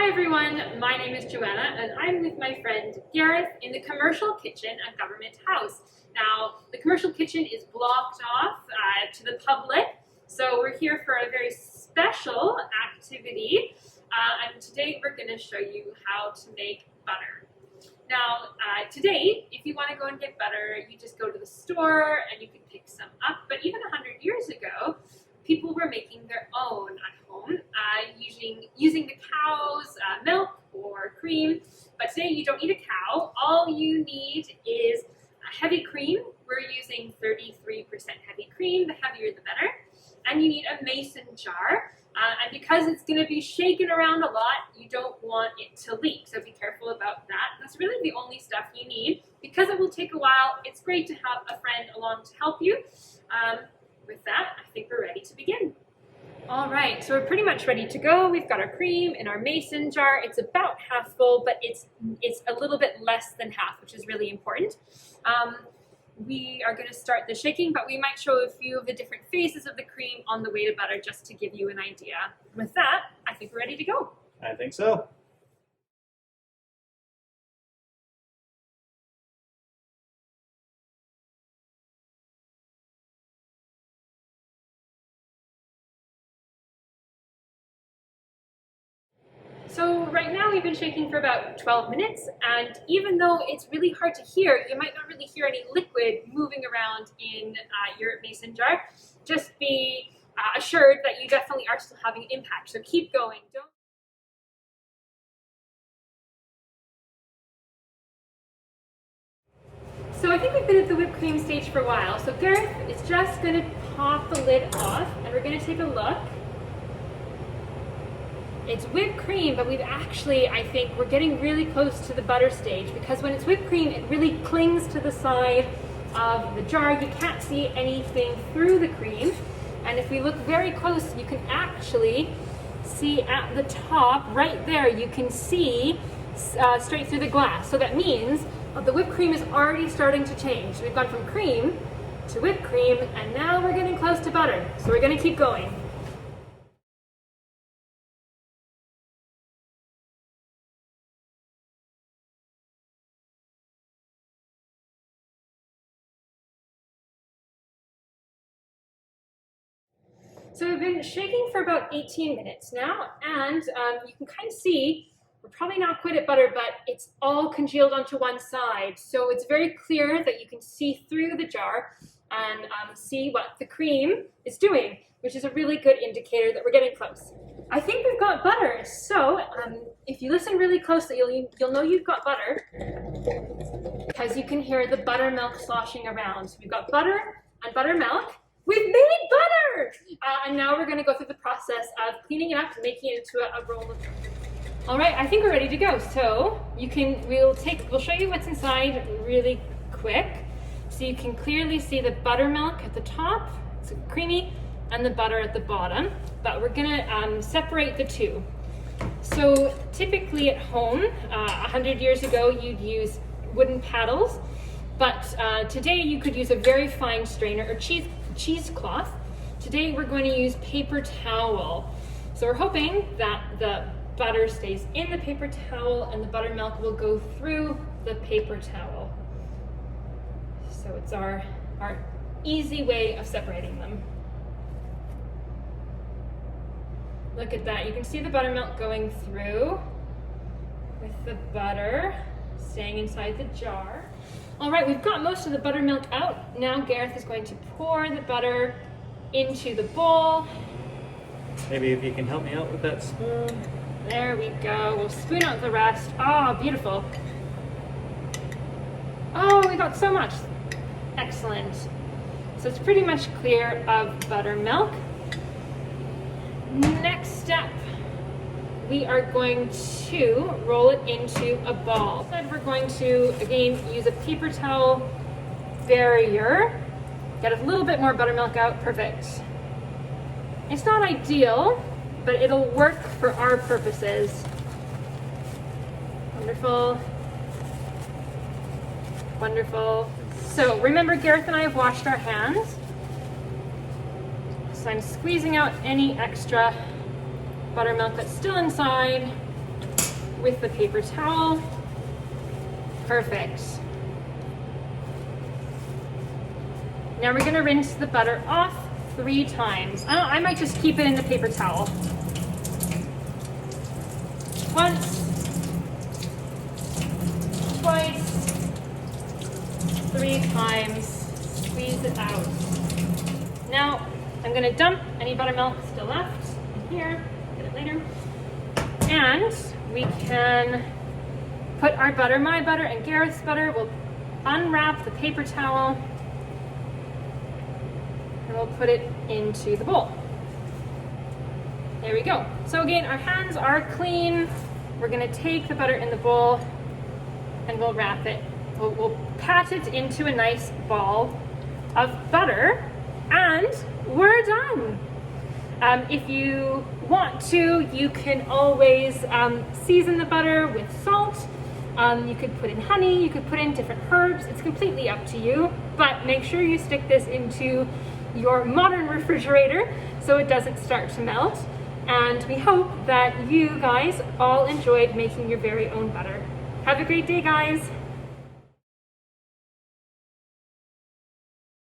Hi everyone, my name is Joanna and I'm with my friend Gareth in the commercial kitchen at Government House. Now, the commercial kitchen is blocked off to the public, so we're here for a very special activity, and today we're going to show you how to make butter. Now, today, if you want to go and get butter, you just go to the store and you can pick some up, but even 100 years ago, people were making their own at home using the cow's milk or cream. But today you don't need a cow. All you need is a heavy cream. We're using 33% heavy cream. The heavier the better. And you need a mason jar. And because it's going to be shaken around a lot, you don't want it to leak. So be careful about that. That's really the only stuff you need. Because it will take a while, it's great to have a friend along to help you. With that, I think we're ready to begin. All right, so we're pretty much ready to go. We've got our cream in our mason jar. It's about half full, but it's a little bit less than half, which is really important. We are going to start the shaking, but we might show a few of the different phases of the cream on the way to butter just to give you an idea. With that, I think we're ready to go. I think so. So right now we've been shaking for about 12 minutes, and even though it's really hard to hear, you might not really hear any liquid moving around in your mason jar. Just be assured that you definitely are still having impact, so keep going. So I think we've been at the whipped cream stage for a while, so Gareth is just going to pop the lid off, and we're going to take a look. It's whipped cream, but we've actually, I think, we're getting really close to the butter stage, because when it's whipped cream, it really clings to the side of the jar. You can't see anything through the cream. And if we look very close, you can actually see at the top, right there, you can see straight through the glass. So that means the whipped cream is already starting to change. So we've gone from cream to whipped cream, and now we're getting close to butter. So we're going to keep going. So we've been shaking for about 18 minutes now, and you can kind of see we're probably not quite at butter, but it's all congealed onto one side. So it's very clear that you can see through the jar and see what the cream is doing, which is a really good indicator that we're getting close. I think we've got butter. So if you listen really closely, you'll know you've got butter because you can hear the buttermilk sloshing around. So we've got butter and buttermilk. We've made butter! And now we're going to go through the process of cleaning it up and making it into a roll of butter. All right, I think we're ready to go. So we'll show you what's inside really quick. So you can clearly see the buttermilk at the top, it's creamy, and the butter at the bottom. But we're going to separate the two. So typically at home, 100 years ago, you'd use wooden paddles. But today you could use a very fine strainer or cheesecloth. Today we're going to use paper towel. So we're hoping that the butter stays in the paper towel and the buttermilk will go through the paper towel. So it's our easy way of separating them. Look at that. You can see the buttermilk going through with the butter staying inside the jar. All right, we've got most of the buttermilk out. Now Gareth is going to pour the butter into the bowl. Maybe if you can help me out with that spoon. There we go. We'll spoon out the rest. Oh, beautiful. Oh, we got so much. Excellent. So it's pretty much clear of buttermilk. Next step, we are going to roll it into a ball. Then we're going to, again, use a paper towel barrier. Get a little bit more buttermilk out. Perfect. It's not ideal, but it'll work for our purposes. Wonderful. Wonderful. So remember, Gareth and I have washed our hands. So I'm squeezing out any extra buttermilk that's still inside. with the paper towel. Perfect. Now we're gonna rinse the butter off 3 times. I might just keep it in the paper towel. Once, twice, 3 times, squeeze it out. Now, I'm gonna dump any buttermilk still left in here, get it later. And we can put our butter, my butter and Gareth's butter. We'll unwrap the paper towel and we'll put it into the bowl. There we go. So again, our hands are clean. We're gonna take the butter in the bowl and we'll wrap it. We'll pat it into a nice ball of butter and we're done. If you want to, you can always season the butter with salt. You could put in honey, you could put in different herbs. It's completely up to you, but make sure you stick this into your modern refrigerator so it doesn't start to melt. And we hope that you guys all enjoyed making your very own butter. Have a great day, guys.